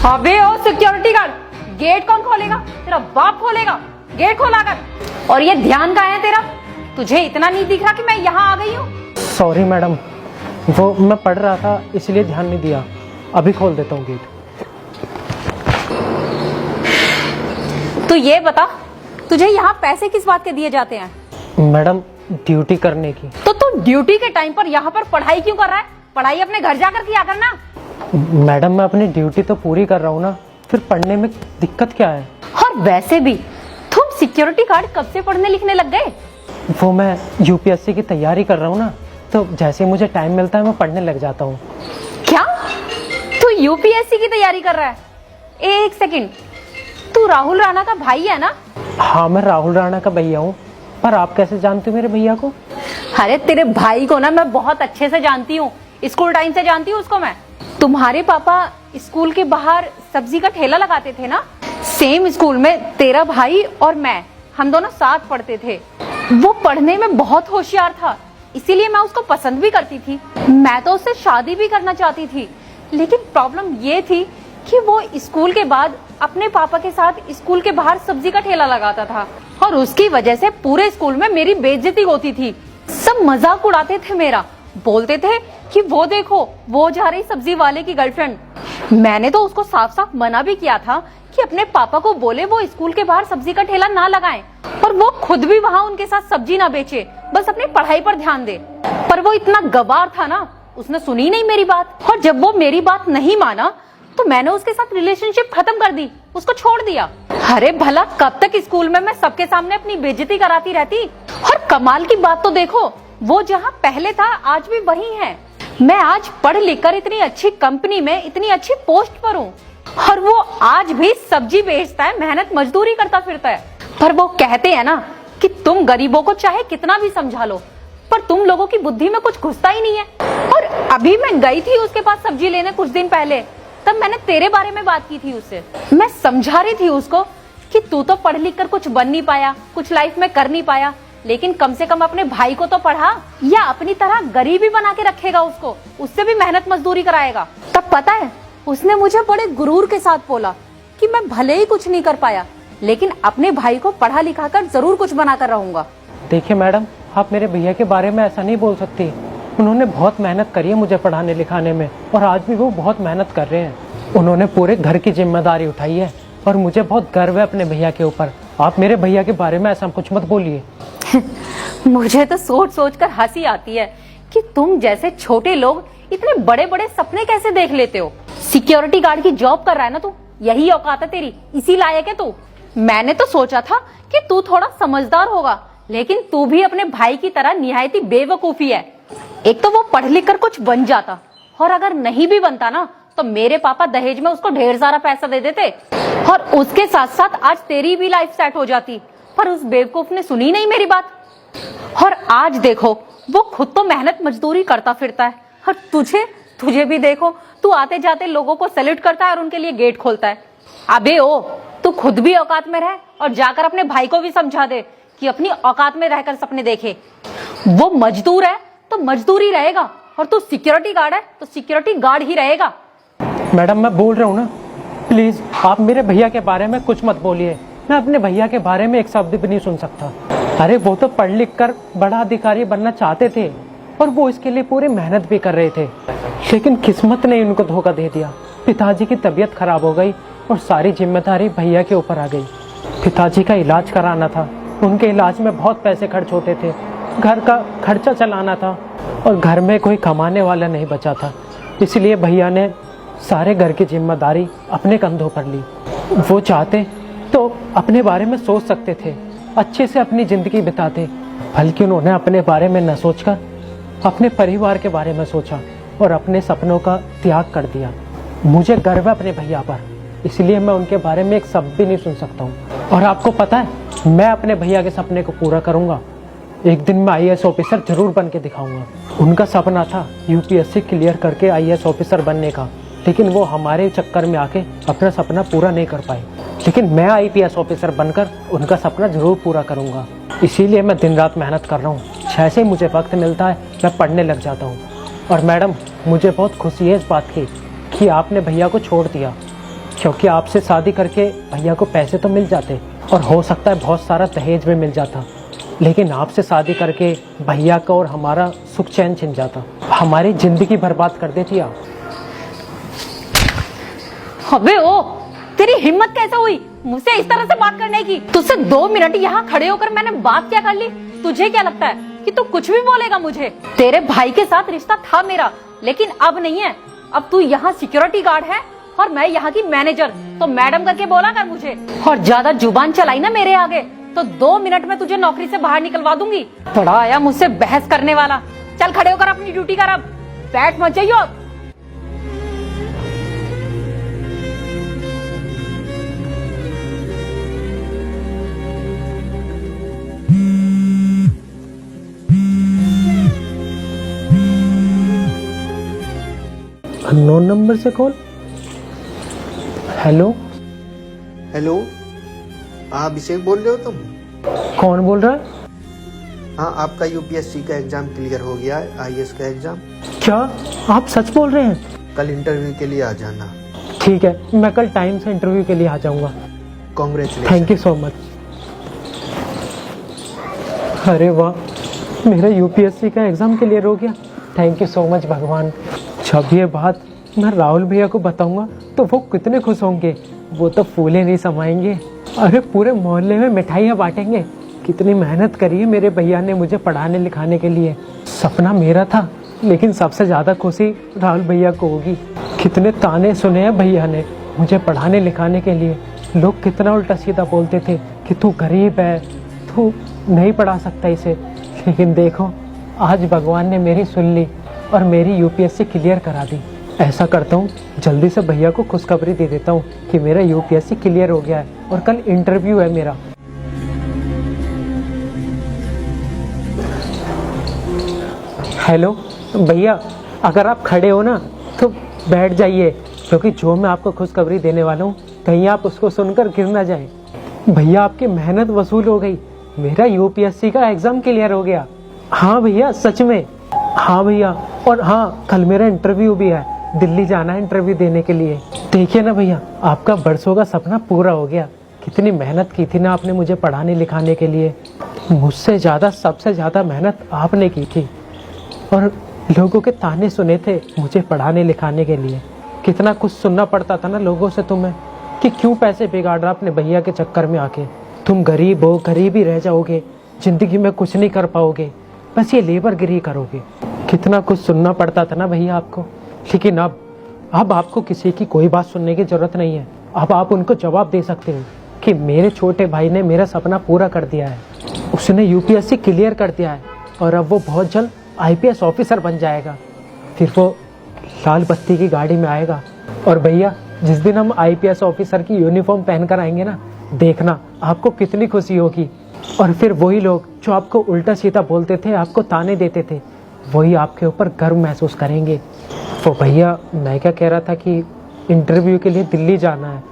अबे ओ security guard, gate कौन खोलेगा? तेरा बाप खोलेगा। गेट खोला कर। और ये ध्यान कहाँ है तेरा? तुझे इतना नहीं दिख रहा कि मैं यहाँ आ गई हूँ? सॉरी मैडम, वो मैं पढ़ रहा था इसलिए ध्यान नहीं दिया। अभी खोल देता हूँ गेट। तो ये बता, तुझे यहाँ पैसे किस बात के दिए जाते हैं? मैडम, ड्यूटी करने की। तो तू ड्यूटी के टाइम पर यहाँ पर पढ़ाई क्यों कर रहा है? पढ़ाई अपने घर जाकर किया करना। मैडम, मैं अपनी ड्यूटी तो पूरी कर रहा हूँ ना, फिर पढ़ने में दिक्कत क्या है? और वैसे भी तुम सिक्योरिटी गार्ड कब से पढ़ने लिखने लग गए? वो मैं यूपीएससी की तैयारी कर रहा हूँ ना, तो जैसे मुझे टाइम मिलता है मैं पढ़ने लग जाता हूँ। क्या तू यूपीएससी की तैयारी कर रहा है? एक सेकंड, तू राहुल राणा का भाई है ना? हाँ, मैं राहुल राणा का भैया हूँ। पर आप कैसे जानते हो मेरे भैया को? अरे तेरे भाई को ना मैं बहुत अच्छे से जानती हूँ, स्कूल टाइम से जानती हूँ उसको मैं। तुम्हारे पापा स्कूल के बाहर सब्जी का ठेला लगाते थे ना? सेम स्कूल में तेरा भाई और मैं, हम दोनों साथ पढ़ते थे। वो पढ़ने में बहुत होशियार था, इसीलिए मैं उसको पसंद भी करती थी। मैं तो उससे शादी भी करना चाहती थी, लेकिन प्रॉब्लम ये थी कि वो स्कूल के बाद अपने पापा के साथ स्कूल के बाहर सब्जी का ठेला लगाता था, और उसकी वजह से पूरे स्कूल में मेरी बेइज्जती होती थी। सब मजाक उड़ाते थे मेरा, बोलते थे कि वो देखो, वो जा रही सब्जी वाले की गर्लफ्रेंड। मैंने तो उसको साफ साफ मना भी किया था कि अपने पापा को बोले वो स्कूल के बाहर सब्जी का ठेला ना लगाएं, और वो खुद भी वहाँ उनके साथ सब्जी ना बेचे, बस अपनी पढ़ाई पर ध्यान दे। पर वो इतना गवार था ना, उसने सुनी नहीं मेरी बात। और जब वो मेरी बात नहीं माना तो मैंने उसके साथ रिलेशनशिप खत्म कर दी, उसको छोड़ दिया। अरे भला कब तक स्कूल में मैं सबके सामने अपनी बेइज्जती कराती रहती? और कमाल की बात तो देखो, वो जहाँ पहले था आज भी वही है। मैं आज पढ़ लिख कर इतनी अच्छी कंपनी में इतनी अच्छी पोस्ट पर हूँ, और वो आज भी सब्जी बेचता है, मेहनत मजदूरी करता फिरता है। पर वो कहते हैं ना कि तुम गरीबों को चाहे कितना भी समझा लो, पर तुम लोगों की बुद्धि में कुछ घुसता ही नहीं है। और अभी मैं गई थी उसके पास सब्जी लेने कुछ दिन पहले, तब मैंने तेरे बारे में बात की थी उससे। मैं समझा रही थी उसको कि तू तो पढ़ लिख कर कुछ बन नहीं पाया, कुछ लाइफ में कर नहीं पाया, लेकिन कम से कम अपने भाई को तो पढ़ा, या अपनी तरह गरीबी बना के रखेगा उसको, उससे भी मेहनत मजदूरी कराएगा। तब पता है उसने मुझे बड़े गुरूर के साथ बोला कि मैं भले ही कुछ नहीं कर पाया, लेकिन अपने भाई को पढ़ा लिखा कर जरूर कुछ बना कर रहूंगा। देखिए मैडम, आप मेरे भैया के बारे में ऐसा नहीं बोल सकती। उन्होंने बहुत मेहनत करी है मुझे पढ़ाने लिखाने में, और आज भी वो बहुत मेहनत कर रहे हैं। उन्होंने पूरे घर की जिम्मेदारी उठाई है, और मुझे बहुत गर्व है अपने भैया के ऊपर। आप मेरे भैया के बारे में ऐसा कुछ मत बोलिए। मुझे तो सोच सोच कर हंसी आती है कि तुम जैसे छोटे लोग इतने बड़े बड़े सपने कैसे देख लेते हो। सिक्योरिटी गार्ड की जॉब कर रहा है ना तू, यही औकात है तेरी, इसी लायक है तू। मैंने तो सोचा था कि तू थोड़ा समझदार होगा, लेकिन तू भी अपने भाई की तरह निहायती बेवकूफी है। एक तो वो पढ़ लिख कर कुछ बन जाता, और अगर नहीं भी बनता ना तो मेरे पापा दहेज में उसको ढेर सारा पैसा दे देते, और उसके साथ साथ आज तेरी भी लाइफ सेट हो जाती। पर उस बेवकूफ ने सुनी नहीं मेरी बात, और आज देखो वो खुद तो मेहनत मजदूरी करता फिरता है, और तुझे भी देखो, तू आते जाते लोगों को सैल्यूट करता है और उनके लिए गेट खोलता है। अबे ओ, तू खुद भी औकात में रह, और जाकर अपने भाई को भी समझा दे कि अपनी औकात में रहकर सपने देखे। वो मजदूर है तो मजदूरी रहेगा, और तू सिक्योरिटी गार्ड है तो सिक्योरिटी गार्ड ही रहेगा। मैडम, मैं बोल रहा हूँ ना, प्लीज आप मेरे भैया के बारे में कुछ मत बोलिए। मैं अपने भैया के बारे में एक शब्द भी नहीं सुन सकता। अरे वो तो पढ़ लिख कर बड़ा अधिकारी बनना चाहते थे, और वो इसके लिए पूरी मेहनत भी कर रहे थे, लेकिन किस्मत ने उनको धोखा दे दिया। पिताजी की तबीयत खराब हो गई और सारी जिम्मेदारी भैया के ऊपर आ गई। पिताजी का इलाज कराना था, उनके इलाज में बहुत पैसे खर्च होते थे, घर का खर्चा चलाना था, और घर में कोई कमाने वाला नहीं बचा था। इसलिए भैया ने सारे घर की जिम्मेदारी अपने कंधों पर ली। वो चाहते तो अपने बारे में सोच सकते थे, अच्छे से अपनी जिंदगी बिताते, बल्कि उन्होंने अपने बारे में न सोचकर अपने परिवार के बारे में सोचा और अपने सपनों का त्याग कर दिया। मुझे गर्व है अपने भैया पर, इसलिए मैं उनके बारे में एक शब्द भी नहीं सुन सकता हूँ। और आपको पता है, मैं अपने भैया के सपने को पूरा करूँगा। एक दिन मैं आईएएस ऑफिसर जरूर बन के दिखाऊंगा। उनका सपना था यूपीएससी क्लियर करके आईएएस ऑफिसर बनने का, लेकिन वो हमारे चक्कर में आके अपना सपना पूरा नहीं कर पाए। लेकिन मैं आईपीएस ऑफिसर बनकर उनका सपना जरूर पूरा करूंगा। इसीलिए मैं दिन रात मेहनत कर रहा हूँ। जैसे ही मुझे वक्त मिलता है मैं पढ़ने लग जाता हूँ। और मैडम, मुझे बहुत खुशी है इस बात की कि आपने भैया को छोड़ दिया। क्योंकि आपसे शादी करके भैया को पैसे तो मिल जाते और हो सकता है बहुत सारा दहेज में मिल जाता, लेकिन आपसे शादी करके भैया का और हमारा सुख चैन छिन जाता। हमारी जिंदगी बर्बाद कर देती आप। अबे ओ, तेरी हिम्मत कैसे हुई मुझसे इस तरह से बात करने की? तुझसे 2 मिनट यहाँ खड़े होकर मैंने बात क्या कर ली? तुझे क्या लगता है कि तू कुछ भी बोलेगा मुझे? तेरे भाई के साथ रिश्ता था मेरा, लेकिन अब नहीं है। अब तू यहाँ सिक्योरिटी गार्ड है और मैं यहाँ की मैनेजर, तो मैडम करके बोला कर मुझे। और ज्यादा जुबान चलाई ना मेरे आगे तो 2 मिनट में तुझे नौकरी से बाहर निकलवा दूंगी। बड़ा आया मुझसे बहस करने वाला। चल खड़े होकर अपनी ड्यूटी कर, अब बैठ मत जाइयो। अननोन नंबर से कॉल। हेलो हेलो, हाँ अभिषेक बोल रहे हो तुम? कौन बोल रहा है? हाँ, आपका यूपीएससी का एग्जाम क्लियर हो गया है, आईएएस का एग्जाम। क्या आप सच बोल रहे हैं? कल इंटरव्यू के लिए आ जाना। ठीक है, मैं कल टाइम से इंटरव्यू के लिए आ जाऊंगा। Congratulation. Thank you so much. अरे वाह, मेरा यूपीएससी का एग्जाम क्लियर हो गया। थैंक यू सो मच भगवान। जब ये बात मैं राहुल भैया को बताऊंगा तो वो कितने खुश होंगे, वो तो फूले नहीं समाएंगे। अरे पूरे मोहल्ले में मिठाइयाँ बांटेंगे। कितनी मेहनत करी है मेरे भैया ने मुझे पढ़ाने लिखाने के लिए। सपना मेरा था, लेकिन सबसे ज़्यादा खुशी राहुल भैया को होगी। कितने ताने सुने हैं भैया ने मुझे पढ़ाने लिखाने के लिए। लोग कितना उल्टा सीधा बोलते थे कि तू गरीब है, तू नहीं पढ़ा सकता इसे, लेकिन देखो आज भगवान ने मेरी सुन ली और मेरी यूपीएससी क्लियर करा दी। ऐसा करता हूँ, जल्दी से भैया को खुशखबरी दे देता हूँ कि मेरा यूपीएससी क्लियर हो गया है और कल इंटरव्यू है मेरा। हेलो भैया, अगर आप खड़े हो ना तो बैठ जाइए, क्योंकि जो मैं आपको खुशखबरी देने वाला हूँ कहीं आप उसको सुनकर गिर ना जाए। भैया आपकी मेहनत वसूल हो गई, मेरा यूपीएससी का एग्जाम क्लियर हो गया। हाँ भैया सच में। हाँ भैया, और हाँ कल मेरा इंटरव्यू भी है, दिल्ली जाना है इंटरव्यू देने के लिए। देखिए ना भैया, आपका बरसों का सपना पूरा हो गया। कितनी मेहनत की थी ना आपने मुझे पढ़ाने लिखाने के लिए। मुझसे ज़्यादा सबसे ज़्यादा मेहनत आपने की थी और लोगों के ताने सुने थे मुझे पढ़ाने लिखाने के लिए। कितना कुछ सुनना पड़ता था ना लोगों से तुम्हें कि क्यों पैसे बिगाड़ रहा अपने भैया के चक्कर में आके। तुम गरीब हो, गरीब ही रह जाओगे, ज़िंदगी में कुछ नहीं कर पाओगे, बस ये लेबरगिरी करोगे। कितना कुछ सुनना पड़ता था ना भैया आपको, लेकिन अब आपको किसी की कोई बात सुनने की ज़रूरत नहीं है। अब आप उनको जवाब दे सकते हो कि मेरे छोटे भाई ने मेरा सपना पूरा कर दिया है, उसने यूपीएससी क्लियर कर दिया है और अब वो बहुत जल्द आईपीएस ऑफिसर बन जाएगा। फिर वो लाल बत्ती की गाड़ी में आएगा और भैया जिस दिन हम आईपीएस ऑफिसर की यूनिफॉर्म पहन कर आएंगे ना, देखना आपको कितनी खुशी होगी। और फिर वही लोग जो आपको उल्टा सीधा बोलते थे, आपको ताने देते थे, वही आपके ऊपर गर्व महसूस करेंगे। तो भैया मैं क्या कह रहा था कि इंटरव्यू के लिए दिल्ली जाना है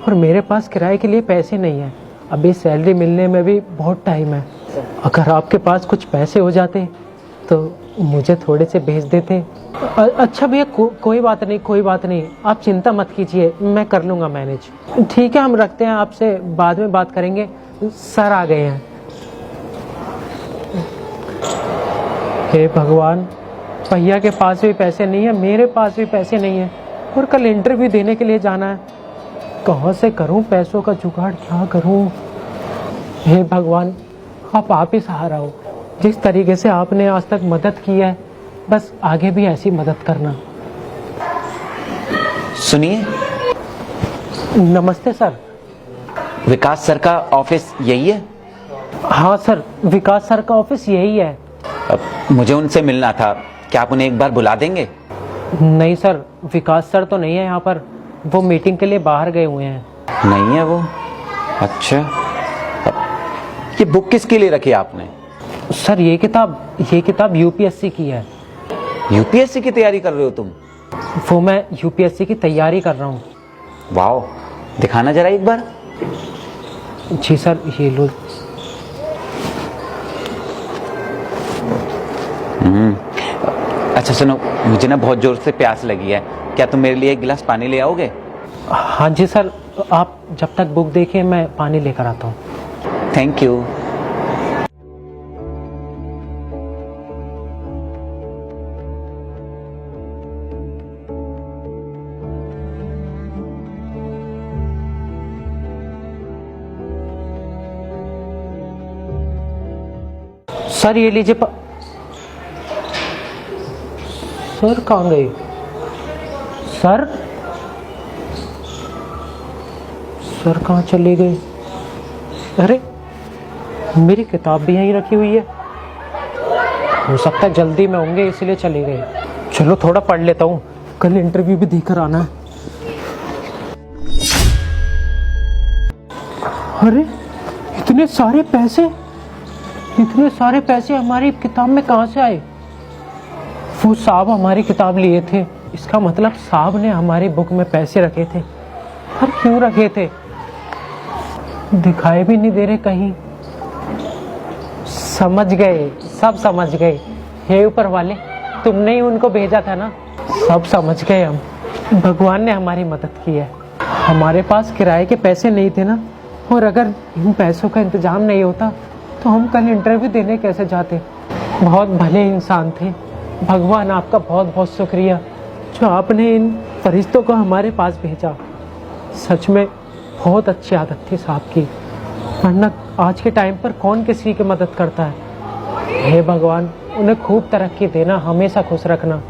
और मेरे पास किराए के लिए पैसे नहीं है। अभी सैलरी मिलने में भी बहुत टाइम है। अगर आपके पास कुछ पैसे हो जाते तो मुझे थोड़े से भेज देते। अच्छा भैया कोई बात नहीं, कोई बात नहीं, आप चिंता मत कीजिए, मैं कर लूँगा मैनेज। ठीक है, हम रखते हैं, आपसे बाद में बात करेंगे। सर आ गए हैं। हे भगवान, भैया के पास भी पैसे नहीं है, मेरे पास भी पैसे नहीं है और कल इंटरव्यू देने के लिए जाना है। कहाँ से करूं पैसों का जुगाड़, क्या करूं? हे भगवान, आप ही सहारा हो। जिस तरीके से आपने आज तक मदद की है, बस आगे भी ऐसी मदद करना। सुनिए। नमस्ते सर। विकास सर का ऑफिस यही है? हाँ सर, विकास सर का ऑफिस यही है। मुझे उनसे मिलना था, क्या आप उन्हें एक बार बुला देंगे? नहीं सर, विकास सर तो नहीं है यहाँ पर, वो मीटिंग के लिए बाहर गए हुए हैं। नहीं है वो? अच्छा, ये बुक किसके लिए रखी आपने? सर ये किताब यूपीएससी की है। यूपीएससी की तैयारी कर रहे हो तुम? वो मैं यूपीएससी की तैयारी कर रहा हूँ। वाह, दिखाना जरा एक बार। जी सर, ये लो। अच्छा सुनो, मुझे ना बहुत जोर से प्यास लगी है, क्या तुम मेरे लिए एक गिलास पानी ले आओगे? हाँ जी सर, आप जब तक बुक देखिए मैं पानी लेकर आता हूँ। Thank you. सर ये लीजिए सर कहाँ गए? सर सर कहाँ चले गए? अरे मेरी किताब भी यहीं रखी हुई है, हो सकता है जल्दी में होंगे इसलिए चले गए। चलो थोड़ा पढ़ लेता हूँ, कल इंटरव्यू भी देकर आना है। अरे इतने सारे पैसे हमारी किताब में कहाँ से आए? वो साहब हमारी किताब लिए थे, इसका मतलब साहब ने हमारी बुक में पैसे रखे थे। पर क्यों रखे थे? दिखाई भी नहीं दे रहे कहीं। समझ गए, सब समझ गए। हे ऊपर वाले, तुमने ही उनको भेजा था ना। सब समझ गए हम, भगवान ने हमारी मदद की है। हमारे पास किराए के पैसे नहीं थे ना, और अगर इन पैसों का इंतजाम नहीं होता तो हम कल इंटरव्यू देने कैसे जाते। बहुत भले इंसान थे, भगवान आपका बहुत बहुत शुक्रिया जो आपने इन फरिश्तों को हमारे पास भेजा। सच में बहुत अच्छी आदत थी साहब की, वरना आज के टाइम पर कौन किसी की मदद करता है। हे भगवान, उन्हें खूब तरक्की देना, हमेशा खुश रखना।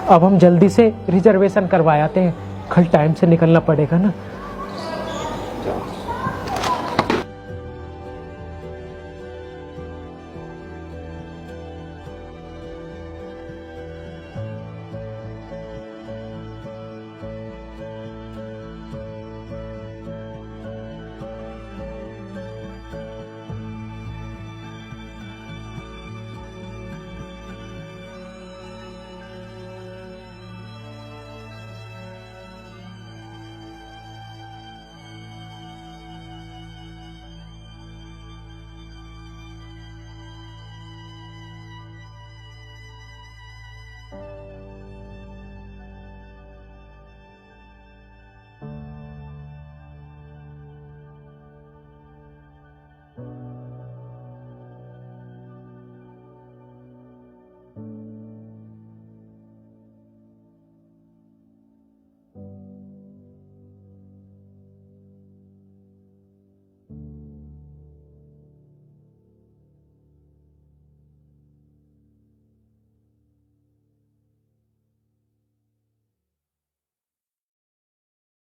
अब हम जल्दी से रिजर्वेशन करवा आते हैं, कल टाइम से निकलना पड़ेगा ना।